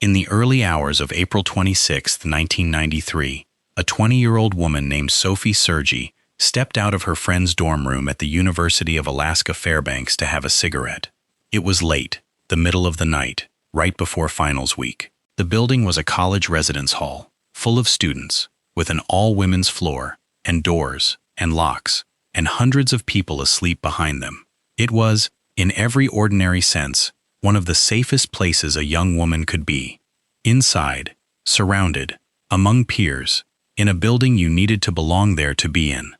In the early hours of April 26, 1993, a 20-year-old woman named Sophie Sergie stepped out of her friend's dorm room at the University of Alaska Fairbanks to have a cigarette. It was late, the middle of the night, right before finals week. The building was a college residence hall, full of students, with an all-women's floor, and doors, and locks, and hundreds of people asleep behind them. It was, in every ordinary sense, one of the safest places a young woman could be. Inside, surrounded, among peers, in a building you needed to belong there to be in.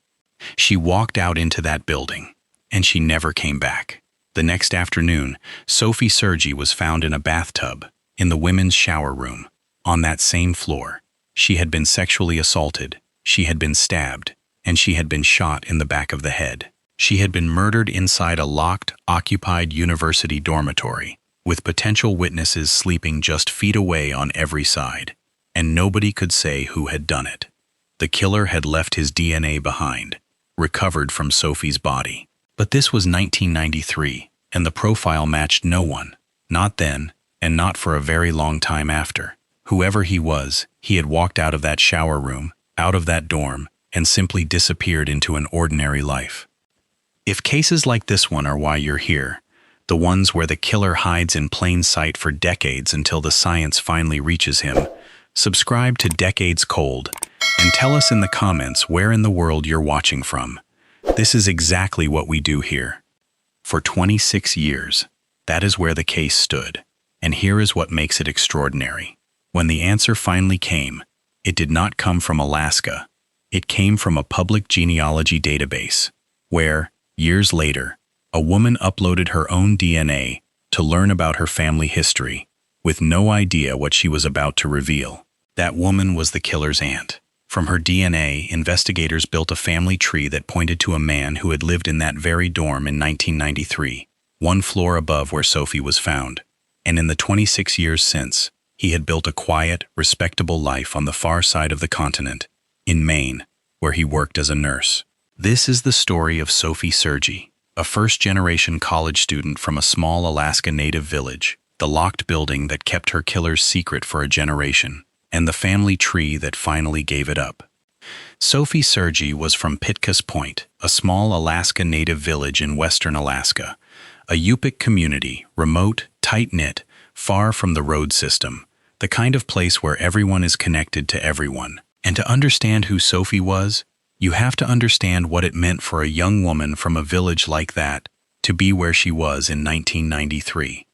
She walked out into that building, and she never came back. The next afternoon, Sophie Sergie was found in a bathtub, in the women's shower room, on that same floor. She had been sexually assaulted, she had been stabbed, and she had been shot in the back of the head. She had been murdered inside a locked, occupied university dormitory, with potential witnesses sleeping just feet away on every side, and nobody could say who had done it. The killer had left his DNA behind, recovered from Sophie's body. But this was 1993, and the profile matched no one, not then, and not for a very long time after. Whoever he was, he had walked out of that shower room, out of that dorm, and simply disappeared into an ordinary life. If cases like this one are why you're here, the ones where the killer hides in plain sight for decades until the science finally reaches him, subscribe to Decades Cold and tell us in the comments where in the world you're watching from. This is exactly what we do here. For 26 years, that is where the case stood, and here is what makes it extraordinary. When the answer finally came, it did not come from Alaska. It came from a public genealogy database, where, years later, a woman uploaded her own DNA to learn about her family history, with no idea what she was about to reveal. That woman was the killer's aunt. From her DNA, investigators built a family tree that pointed to a man who had lived in that very dorm in 1993, one floor above where Sophie was found. And in the 26 years since, he had built a quiet, respectable life on the far side of the continent, in Maine, where he worked as a nurse. This is the story of Sophie Sergie, a first-generation college student from a small Alaska native village, the locked building that kept her killer's secret for a generation, and the family tree that finally gave it up. Sophie Sergie was from Pitkas Point, a small Alaska native village in western Alaska, a Yupik community, remote, tight-knit, far from the road system, the kind of place where everyone is connected to everyone. And to understand who Sophie was, you have to understand what it meant for a young woman from a village like that to be where she was in 1993.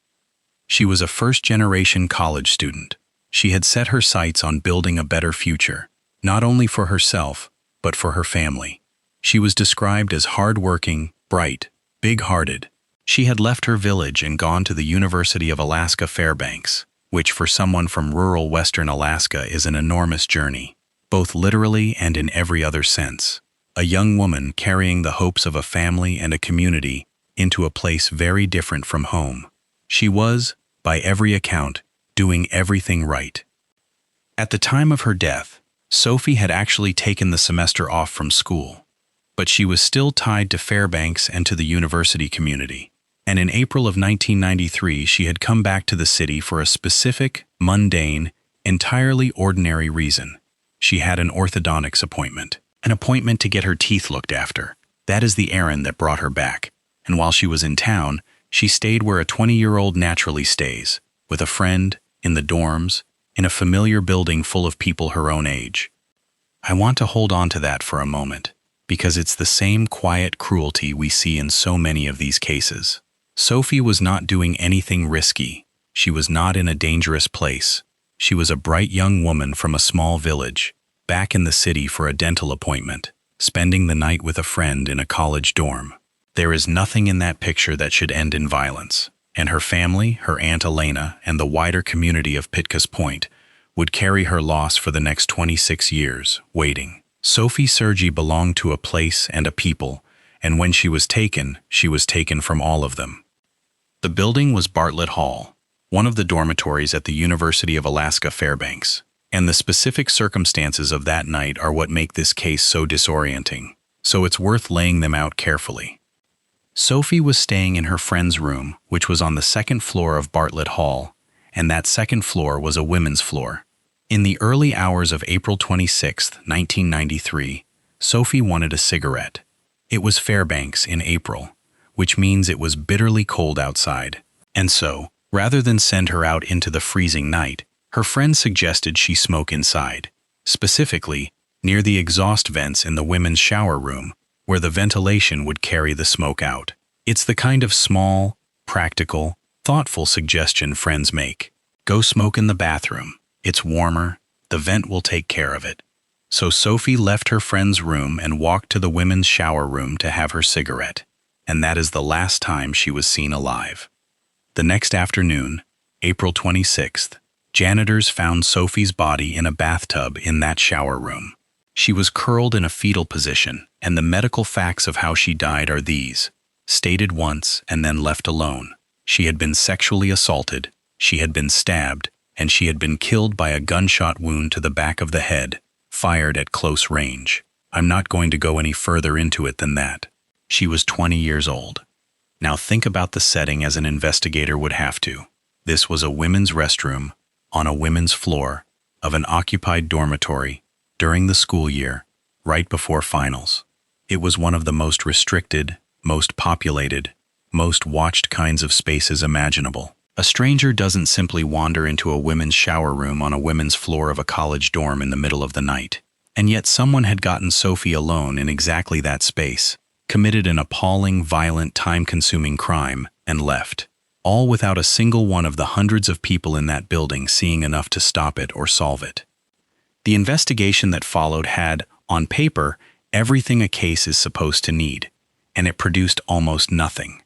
She was a first-generation college student. She had set her sights on building a better future, not only for herself, but for her family. She was described as hard-working, bright, big-hearted. She had left her village and gone to the University of Alaska Fairbanks, which for someone from rural western Alaska is an enormous journey, both literally and in every other sense. A young woman carrying the hopes of a family and a community into a place very different from home. She was, by every account, doing everything right. At the time of her death, Sophie had actually taken the semester off from school, but she was still tied to Fairbanks and to the university community. And in April of 1993, she had come back to the city for a specific, mundane, entirely ordinary reason. She had an orthodontics appointment, an appointment to get her teeth looked after. That is the errand that brought her back. And while she was in town, she stayed where a 20-year-old naturally stays, with a friend, in the dorms, in a familiar building full of people her own age. I want to hold on to that for a moment, because it's the same quiet cruelty we see in so many of these cases. Sophie was not doing anything risky. She was not in a dangerous place. She was a bright young woman from a small village, back in the city for a dental appointment, spending the night with a friend in a college dorm. There is nothing in that picture that should end in violence, and her family, her Aunt Elena, and the wider community of Pitkas Point would carry her loss for the next 26 years, waiting. Sophie Sergie belonged to a place and a people, and when she was taken from all of them. The building was Bartlett Hall, one of the dormitories at the University of Alaska Fairbanks, and the specific circumstances of that night are what make this case so disorienting, so it's worth laying them out carefully. Sophie was staying in her friend's room, which was on the second floor of Bartlett Hall, and that second floor was a women's floor. In the early hours of April 26, 1993, Sophie wanted a cigarette. It was Fairbanks in April, which means it was bitterly cold outside. And so, rather than send her out into the freezing night, her friend suggested she smoke inside, specifically near the exhaust vents in the women's shower room, where the ventilation would carry the smoke out. It's the kind of small, practical, thoughtful suggestion friends make. Go smoke in the bathroom. It's warmer. The vent will take care of it. So Sophie left her friend's room and walked to the women's shower room to have her cigarette. And that is the last time she was seen alive. The next afternoon, April 26th, janitors found Sophie's body in a bathtub in that shower room. She was curled in a fetal position, and the medical facts of how she died are these: stated once and then left alone. She had been sexually assaulted, she had been stabbed, and she had been killed by a gunshot wound to the back of the head, fired at close range. I'm not going to go any further into it than that. She was 20 years old. Now think about the setting as an investigator would have to. This was a women's restroom on a women's floor of an occupied dormitory during the school year, right before finals. It was one of the most restricted, most populated, most watched kinds of spaces imaginable. A stranger doesn't simply wander into a women's shower room on a women's floor of a college dorm in the middle of the night. And yet someone had gotten Sophie alone in exactly that space, committed an appalling, violent, time-consuming crime, and left, all without a single one of the hundreds of people in that building seeing enough to stop it or solve it. The investigation that followed had, on paper, everything a case is supposed to need, and it produced almost nothing.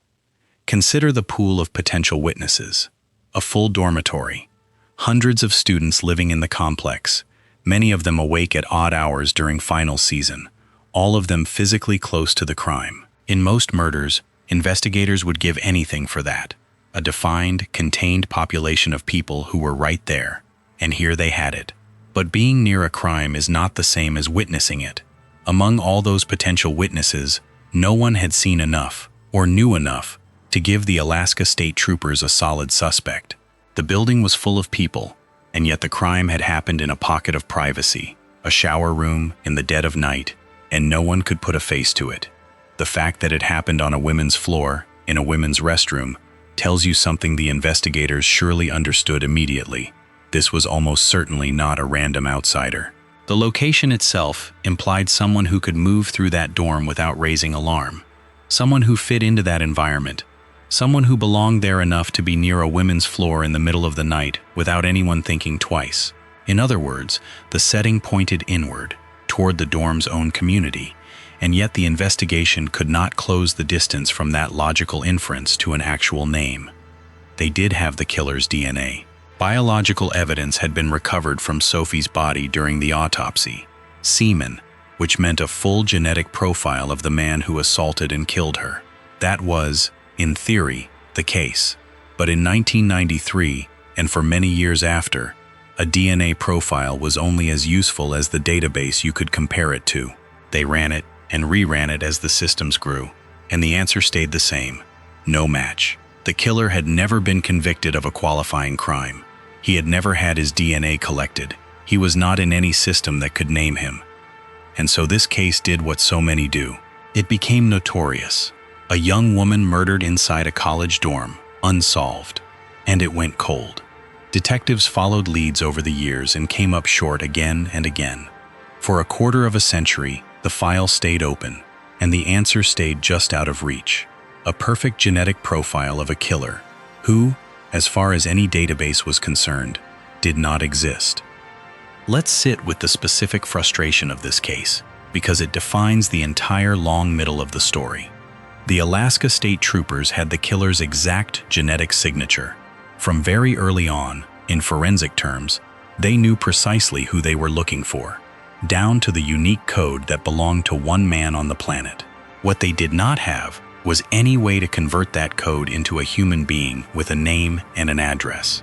Consider the pool of potential witnesses: a full dormitory, hundreds of students living in the complex, many of them awake at odd hours during final season, all of them physically close to the crime. In most murders, investigators would give anything for that: a defined, contained population of people who were right there, and here they had it. But being near a crime is not the same as witnessing it. Among all those potential witnesses, no one had seen enough, or knew enough, to give the Alaska State Troopers a solid suspect. The building was full of people, and yet the crime had happened in a pocket of privacy, a shower room in the dead of night, and no one could put a face to it. The fact that it happened on a women's floor, in a women's restroom, tells you something the investigators surely understood immediately. This was almost certainly not a random outsider. The location itself implied someone who could move through that dorm without raising alarm, someone who fit into that environment, someone who belonged there enough to be near a women's floor in the middle of the night without anyone thinking twice. In other words, the setting pointed inward, toward the dorm's own community, and yet the investigation could not close the distance from that logical inference to an actual name. They did have the killer's DNA. Biological evidence had been recovered from Sophie's body during the autopsy: semen, which meant a full genetic profile of the man who assaulted and killed her. That was, in theory, the case. But in 1993, and for many years after, a DNA profile was only as useful as the database you could compare it to. They ran it and reran it as the systems grew, and the answer stayed the same: no match. The killer had never been convicted of a qualifying crime. He had never had his DNA collected. He was not in any system that could name him. And so this case did what so many do. It became notorious. A young woman murdered inside a college dorm, unsolved. And it went cold. Detectives followed leads over the years and came up short again and again. For a quarter of a century, the file stayed open, and the answer stayed just out of reach: a perfect genetic profile of a killer who, as far as any database was concerned, did not exist. Let's sit with the specific frustration of this case, because it defines the entire long middle of the story. The Alaska State Troopers had the killer's exact genetic signature. From very early on, in forensic terms, they knew precisely who they were looking for, down to the unique code that belonged to one man on the planet. What they did not have was any way to convert that code into a human being with a name and an address.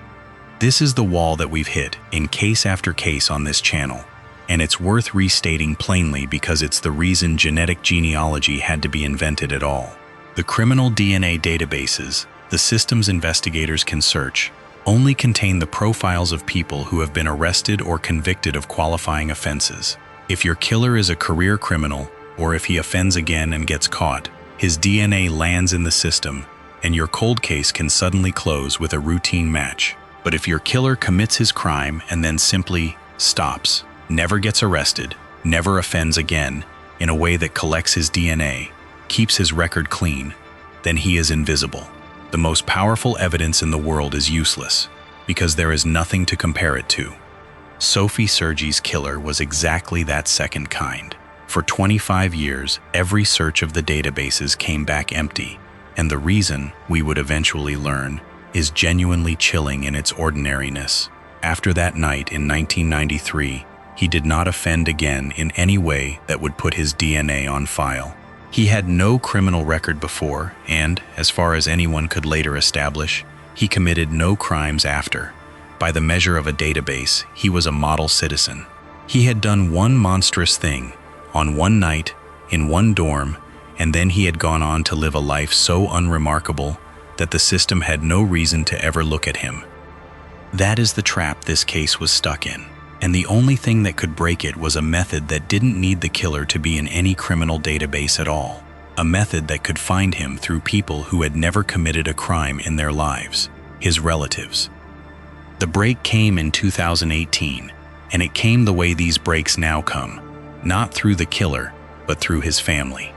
This is the wall that we've hit in case after case on this channel, and it's worth restating plainly because it's the reason genetic genealogy had to be invented at all. The criminal DNA databases, the systems investigators can search, only contain the profiles of people who have been arrested or convicted of qualifying offenses. If your killer is a career criminal, or if he offends again and gets caught, his DNA lands in the system, and your cold case can suddenly close with a routine match. But if your killer commits his crime and then simply stops, never gets arrested, never offends again, in a way that collects his DNA, keeps his record clean, then he is invisible. The most powerful evidence in the world is useless, because there is nothing to compare it to. Sophie Sergie's killer was exactly that second kind. For 25 years, every search of the databases came back empty, and the reason, we would eventually learn, is genuinely chilling in its ordinariness. After that night in 1993, he did not offend again in any way that would put his DNA on file. He had no criminal record before, and, as far as anyone could later establish, he committed no crimes after. By the measure of a database, he was a model citizen. He had done one monstrous thing, on one night, in one dorm, and then he had gone on to live a life so unremarkable that the system had no reason to ever look at him. That is the trap this case was stuck in, and the only thing that could break it was a method that didn't need the killer to be in any criminal database at all. A method that could find him through people who had never committed a crime in their lives, his relatives. The break came in 2018, and it came the way these breaks now come, not through the killer, but through his family.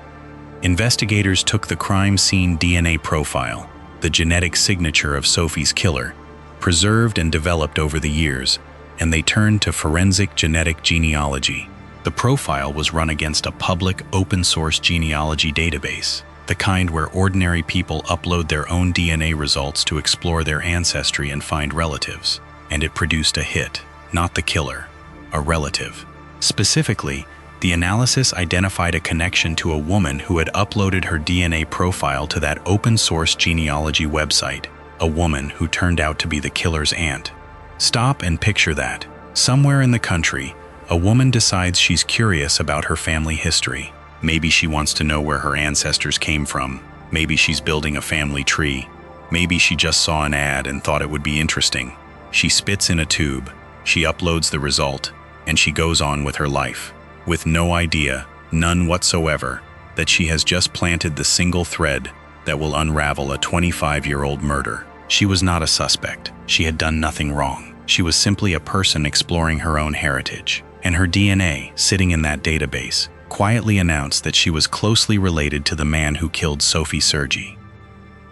Investigators took the crime scene DNA profile, the genetic signature of Sophie's killer, preserved and developed over the years, and they turned to forensic genetic genealogy. The profile was run against a public, open-source genealogy database, the kind where ordinary people upload their own DNA results to explore their ancestry and find relatives. And it produced a hit, not the killer, a relative. Specifically, the analysis identified a connection to a woman who had uploaded her DNA profile to that open-source genealogy website, a woman who turned out to be the killer's aunt. Stop and picture that. Somewhere in the country, a woman decides she's curious about her family history. Maybe she wants to know where her ancestors came from. Maybe she's building a family tree. Maybe she just saw an ad and thought it would be interesting. She spits in a tube, she uploads the result, and she goes on with her life, with no idea, none whatsoever, that she has just planted the single thread that will unravel a 25-year-old murder. She was not a suspect. She had done nothing wrong. She was simply a person exploring her own heritage. And her DNA, sitting in that database, quietly announced that she was closely related to the man who killed Sophie Sergie.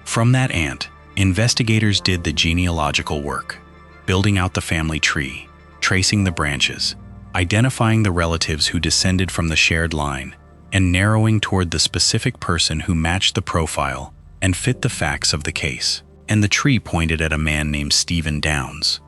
From that aunt, investigators did the genealogical work, building out the family tree, tracing the branches, identifying the relatives who descended from the shared line, and narrowing toward the specific person who matched the profile and fit the facts of the case. And the tree pointed at a man named Stephen Downs.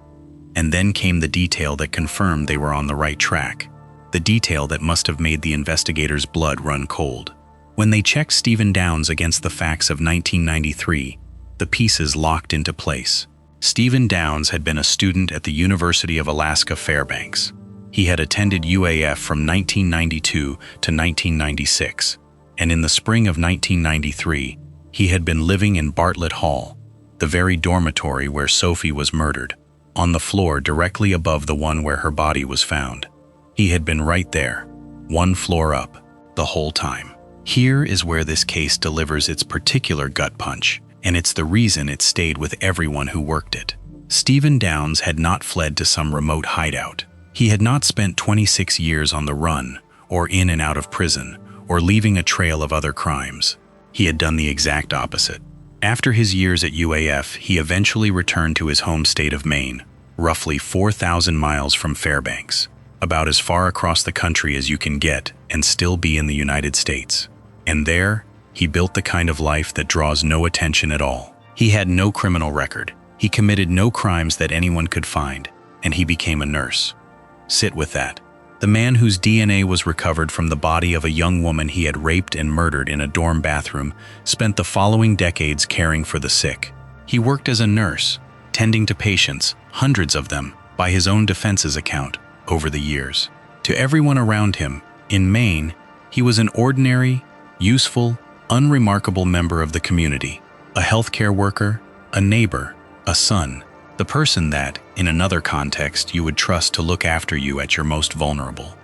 And then came the detail that confirmed they were on the right track, the detail that must have made the investigators' blood run cold. When they checked Stephen Downs against the facts of 1993, the pieces locked into place. Stephen Downs had been a student at the University of Alaska Fairbanks. He had attended UAF from 1992 to 1996, and in the spring of 1993, he had been living in Bartlett Hall, the very dormitory where Sophie was murdered, on the floor directly above the one where her body was found. He had been right there, one floor up, the whole time. Here is where this case delivers its particular gut punch, and it's the reason it stayed with everyone who worked it. Stephen Downs had not fled to some remote hideout. He had not spent 26 years on the run, or in and out of prison, or leaving a trail of other crimes. He had done the exact opposite. After his years at UAF, he eventually returned to his home state of Maine, roughly 4,000 miles from Fairbanks, about as far across the country as you can get and still be in the United States. And there, he built the kind of life that draws no attention at all. He had no criminal record. He committed no crimes that anyone could find, and he became a nurse. Sit with that. The man whose DNA was recovered from the body of a young woman he had raped and murdered in a dorm bathroom spent the following decades caring for the sick. He worked as a nurse, tending to patients, hundreds of them, by his own defense's account, over the years. To everyone around him, in Maine, he was an ordinary, useful, unremarkable member of the community, a healthcare worker, a neighbor, a son. The person that, in another context, you would trust to look after you at your most vulnerable.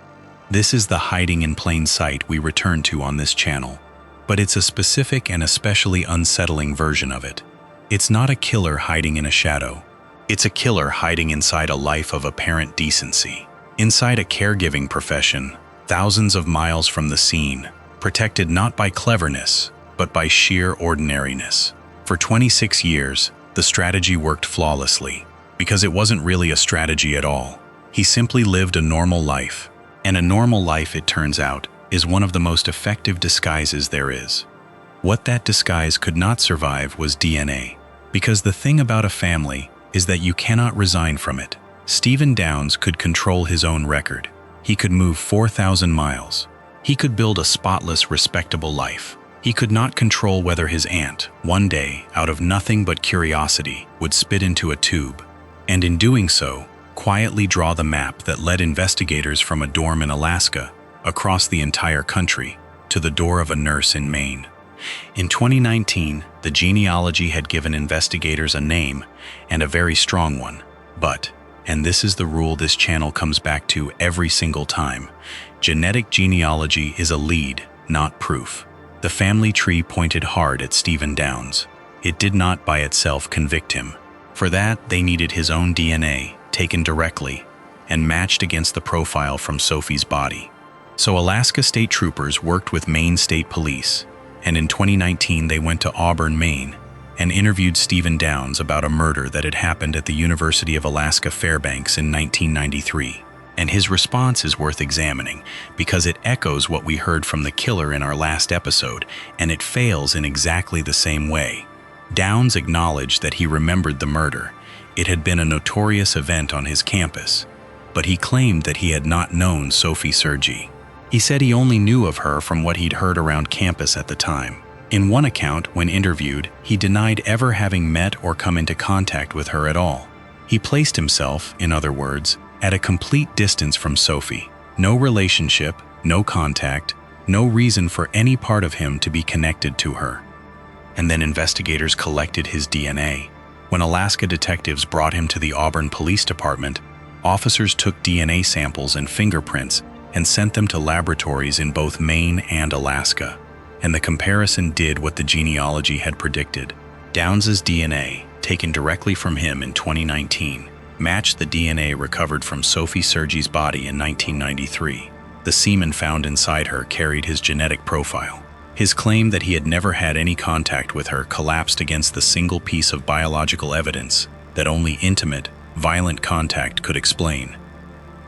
This is the hiding in plain sight we return to on this channel, but it's a specific and especially unsettling version of it. It's not a killer hiding in a shadow. It's a killer hiding inside a life of apparent decency, inside a caregiving profession, thousands of miles from the scene, protected not by cleverness, but by sheer ordinariness. For 26 years, the strategy worked flawlessly, because it wasn't really a strategy at all. He simply lived a normal life, and a normal life, it turns out, is one of the most effective disguises there is. What that disguise could not survive was DNA, because the thing about a family is that you cannot resign from it. Stephen Downes could control his own record. He could move 4,000 miles. He could build a spotless, respectable life. He could not control whether his aunt, one day, out of nothing but curiosity, would spit into a tube, and in doing so, quietly draw the map that led investigators from a dorm in Alaska, across the entire country, to the door of a nurse in Maine. In 2019, the genealogy had given investigators a name, and a very strong one, but, and this is the rule this channel comes back to every single time, genetic genealogy is a lead, not proof. The family tree pointed hard at Stephen Downes. It did not by itself convict him. For that, they needed his own DNA, taken directly, and matched against the profile from Sophie's body. So Alaska State Troopers worked with Maine State Police, and in 2019 they went to Auburn, Maine, and interviewed Stephen Downes about a murder that had happened at the University of Alaska Fairbanks in 1993. And his response is worth examining, because it echoes what we heard from the killer in our last episode, and it fails in exactly the same way. Downes acknowledged that he remembered the murder. It had been a notorious event on his campus, but he claimed that he had not known Sophie Sergie. He said he only knew of her from what he'd heard around campus at the time. In one account, when interviewed, he denied ever having met or come into contact with her at all. He placed himself, in other words, at a complete distance from Sophie. No relationship, no contact, no reason for any part of him to be connected to her. And then investigators collected his DNA. When Alaska detectives brought him to the Auburn Police Department, officers took DNA samples and fingerprints and sent them to laboratories in both Maine and Alaska. And the comparison did what the genealogy had predicted. Downes's DNA, taken directly from him in 2019, matched the DNA recovered from Sophie Sergie's body in 1993. The semen found inside her carried his genetic profile. His claim that he had never had any contact with her collapsed against the single piece of biological evidence that only intimate, violent contact could explain.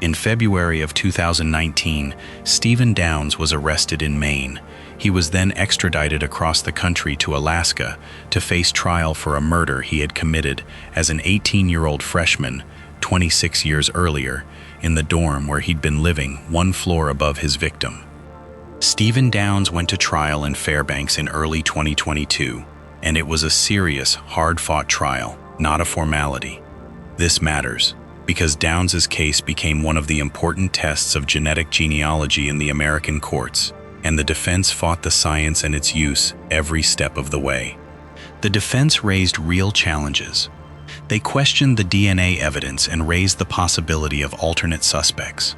In February of 2019, Stephen Downes was arrested in Maine. He was then extradited across the country to Alaska to face trial for a murder he had committed as an 18-year-old freshman 26 years earlier in the dorm where he'd been living one floor above his victim. Stephen Downes went to trial in Fairbanks in early 2022, and it was a serious, hard-fought trial, not a formality. This matters, because Downes's case became one of the important tests of genetic genealogy in the American courts, and the defense fought the science and its use every step of the way. The defense raised real challenges. They questioned the DNA evidence and raised the possibility of alternate suspects.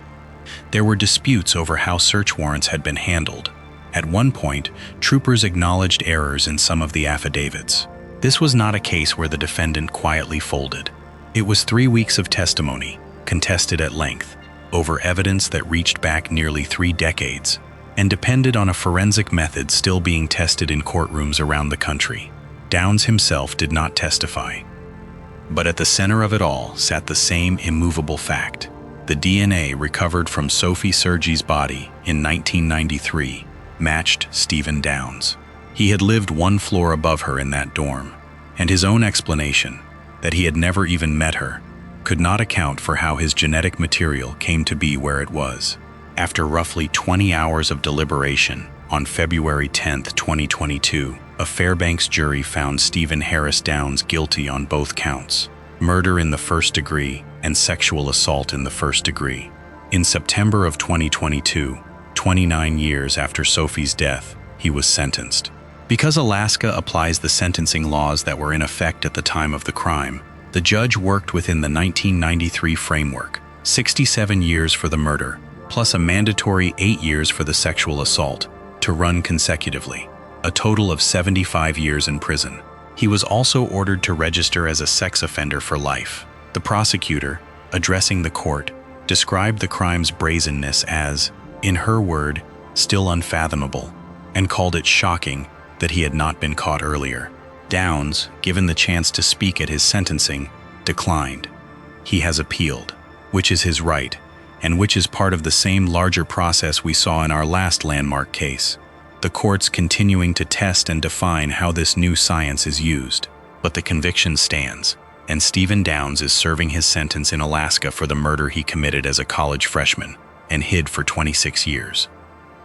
There were disputes over how search warrants had been handled. At one point, troopers acknowledged errors in some of the affidavits. This was not a case where the defendant quietly folded. It was 3 weeks of testimony, contested at length, over evidence that reached back nearly 3 decades, and depended on a forensic method still being tested in courtrooms around the country. Downes himself did not testify. But at the center of it all sat the same immovable fact. The DNA recovered from Sophie Sergie's body in 1993 matched Stephen Downes. He had lived one floor above her in that dorm, and his own explanation, that he had never even met her, could not account for how his genetic material came to be where it was. After roughly 20 hours of deliberation, on February 10, 2022, a Fairbanks jury found Stephen Harris Downes guilty on both counts, murder in the first degree and sexual assault in the first degree. In September of 2022, 29 years after Sophie's death, he was sentenced. Because Alaska applies the sentencing laws that were in effect at the time of the crime, The judge worked within the 1993 framework, 67 years for the murder, plus a mandatory 8 years for the sexual assault, to run consecutively, a total of 75 years in prison. He was also ordered to register as a sex offender for life. The prosecutor, addressing the court, described the crime's brazenness as, in her word, still unfathomable, and called it shocking that he had not been caught earlier. Downs, given the chance to speak at his sentencing, declined. He has appealed, which is his right, and which is part of the same larger process we saw in our last landmark case. The courts continuing to test and define how this new science is used. But the conviction stands, and Stephen Downs is serving his sentence in Alaska for the murder he committed as a college freshman and hid for 26 years.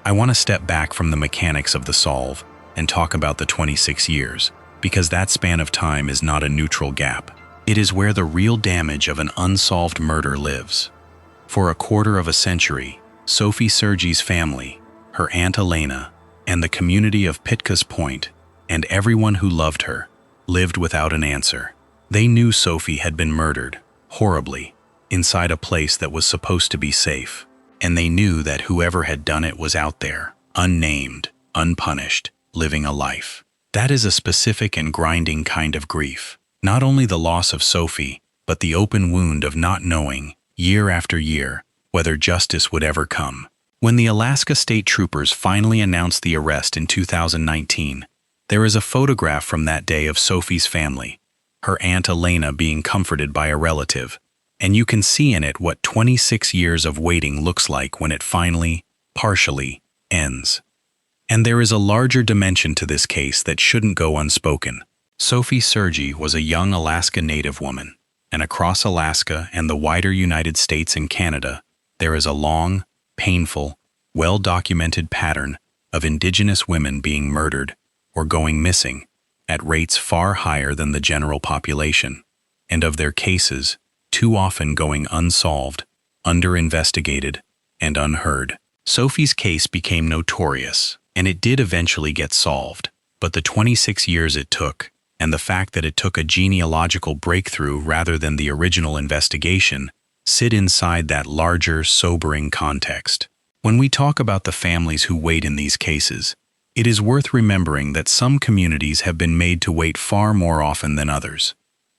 I want to step back from the mechanics of the solve and talk about the 26 years, because that span of time is not a neutral gap. It is where the real damage of an unsolved murder lives. For a quarter of a century, Sophie Sergie's family, her Aunt Elena, and the community of Pitca's Point, and everyone who loved her, lived without an answer. They knew Sophie had been murdered, horribly, inside a place that was supposed to be safe. And they knew that whoever had done it was out there, unnamed, unpunished, living a life. That is a specific and grinding kind of grief. Not only the loss of Sophie, but the open wound of not knowing, year after year, whether justice would ever come. When the Alaska State Troopers finally announced the arrest in 2019, there is a photograph from that day of Sophie's family, her Aunt Elena being comforted by a relative, and you can see in it what 26 years of waiting looks like when it finally, partially, ends. And there is a larger dimension to this case that shouldn't go unspoken. Sophie Sergie was a young Alaska Native woman, and across Alaska and the wider United States and Canada, there is a long, painful, well-documented pattern of Indigenous women being murdered or going missing at rates far higher than the general population, and of their cases too often going unsolved, under-investigated, and unheard. Sophie's case became notorious, and it did eventually get solved, but the 26 years it took, and the fact that it took a genealogical breakthrough rather than the original investigation, sit inside that larger, sobering context. When we talk about the families who wait in these cases, it is worth remembering that some communities have been made to wait far more often than others.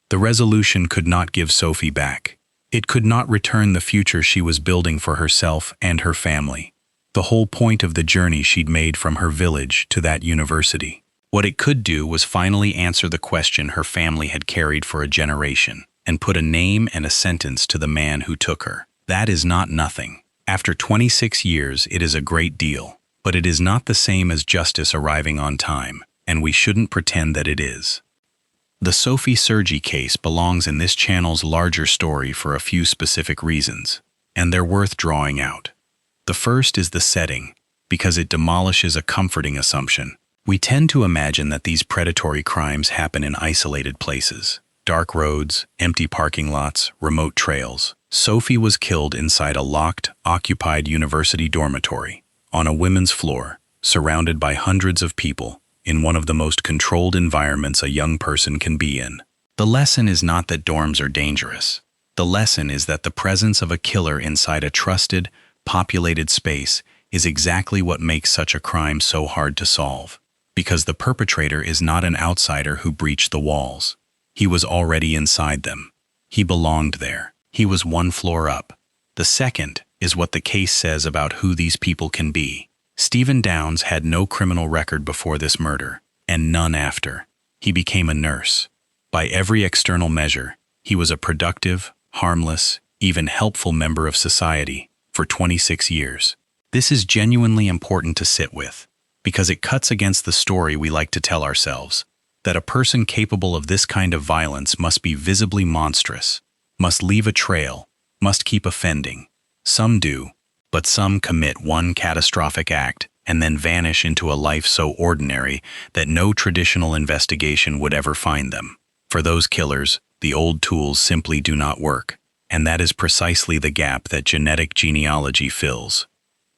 The resolution could not give Sophie back. It could not return the future she was building for herself and her family. The whole point of the journey she'd made from her village to that university. What it could do was finally answer the question her family had carried for a generation, and put a name and a sentence to the man who took her. That is not nothing. After 26 years, it is a great deal, but it is not the same as justice arriving on time, and we shouldn't pretend that it is. The Sophie Sergie case belongs in this channel's larger story for a few specific reasons, and they're worth drawing out. The first is the setting, because it demolishes a comforting assumption. We tend to imagine that these predatory crimes happen in isolated places. Dark roads, empty parking lots, remote trails. Sophie was killed inside a locked, occupied university dormitory, on a women's floor, surrounded by hundreds of people, in one of the most controlled environments a young person can be in. The lesson is not that dorms are dangerous. The lesson is that the presence of a killer inside a trusted, populated space is exactly what makes such a crime so hard to solve. Because the perpetrator is not an outsider who breached the walls. He was already inside them. He belonged there. He was one floor up. The second is what the case says about who these people can be. Stephen Downs had no criminal record before this murder, and none after. He became a nurse. By every external measure, he was a productive, harmless, even helpful member of society for 26 years. This is genuinely important to sit with, because it cuts against the story we like to tell ourselves, that a person capable of this kind of violence must be visibly monstrous, must leave a trail, must keep offending. Some do, but some commit one catastrophic act and then vanish into a life so ordinary that no traditional investigation would ever find them. For those killers, the old tools simply do not work, and that is precisely the gap that genetic genealogy fills.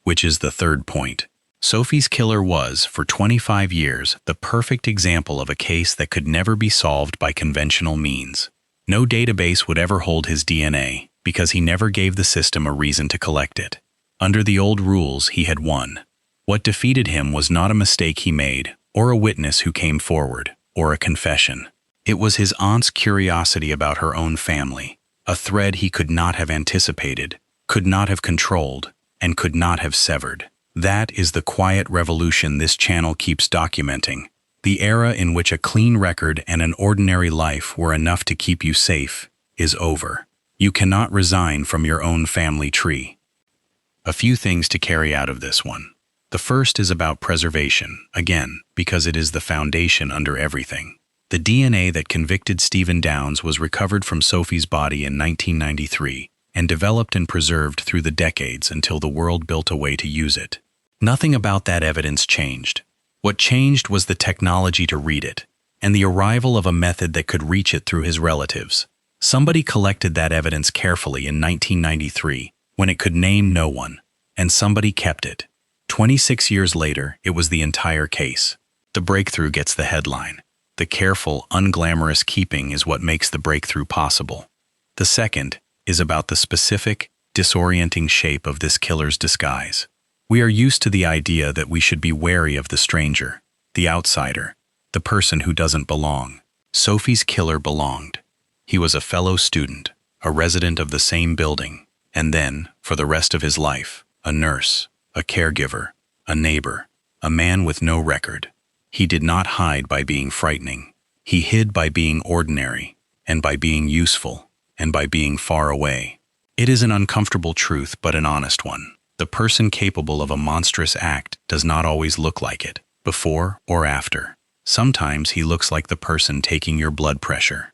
Which is the third point. Sophie's killer was, for 25 years, the perfect example of a case that could never be solved by conventional means. No database would ever hold his DNA because he never gave the system a reason to collect it. Under the old rules, he had won. What defeated him was not a mistake he made, or a witness who came forward, or a confession. It was his aunt's curiosity about her own family, a thread he could not have anticipated, could not have controlled, and could not have severed. That is the quiet revolution this channel keeps documenting. The era in which a clean record and an ordinary life were enough to keep you safe is over. You cannot resign from your own family tree. A few things to carry out of this one. The first is about preservation, again, because it is the foundation under everything. The DNA that convicted Stephen Downes was recovered from Sophie's body in 1993 and developed and preserved through the decades until the world built a way to use it. Nothing about that evidence changed. What changed was the technology to read it, and the arrival of a method that could reach it through his relatives. Somebody collected that evidence carefully in 1993, when it could name no one, and somebody kept it. 26 years later, it was the entire case. The breakthrough gets the headline. The careful, unglamorous keeping is what makes the breakthrough possible. The second is about the specific, disorienting shape of this killer's disguise. We are used to the idea that we should be wary of the stranger, the outsider, the person who doesn't belong. Sophie's killer belonged. He was a fellow student, a resident of the same building, and then, for the rest of his life, a nurse, a caregiver, a neighbor, a man with no record. He did not hide by being frightening. He hid by being ordinary, and by being useful, and by being far away. It is an uncomfortable truth, but an honest one. The person capable of a monstrous act does not always look like it, before or after. Sometimes he looks like the person taking your blood pressure.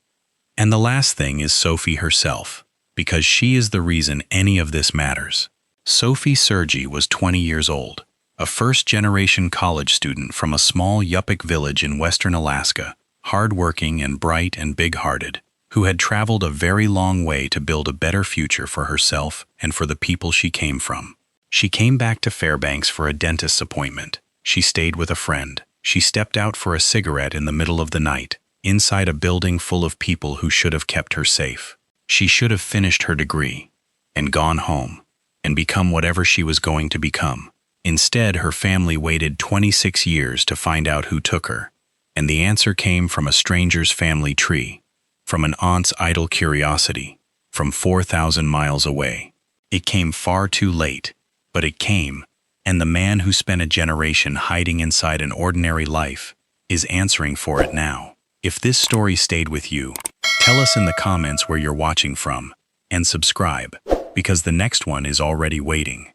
And the last thing is Sophie herself, because she is the reason any of this matters. Sophie Sergie was 20 years old, a first-generation college student from a small Yupik village in western Alaska, hard-working and bright and big-hearted, who had traveled a very long way to build a better future for herself and for the people she came from. She came back to Fairbanks for a dentist's appointment. She stayed with a friend. She stepped out for a cigarette in the middle of the night, inside a building full of people who should have kept her safe. She should have finished her degree and gone home and become whatever she was going to become. Instead, her family waited 26 years to find out who took her, and the answer came from a stranger's family tree, from an aunt's idle curiosity, from 4,000 miles away. It came far too late, but it came, and the man who spent a generation hiding inside an ordinary life is answering for it now. If this story stayed with you, tell us in the comments where you're watching from, and subscribe, because the next one is already waiting.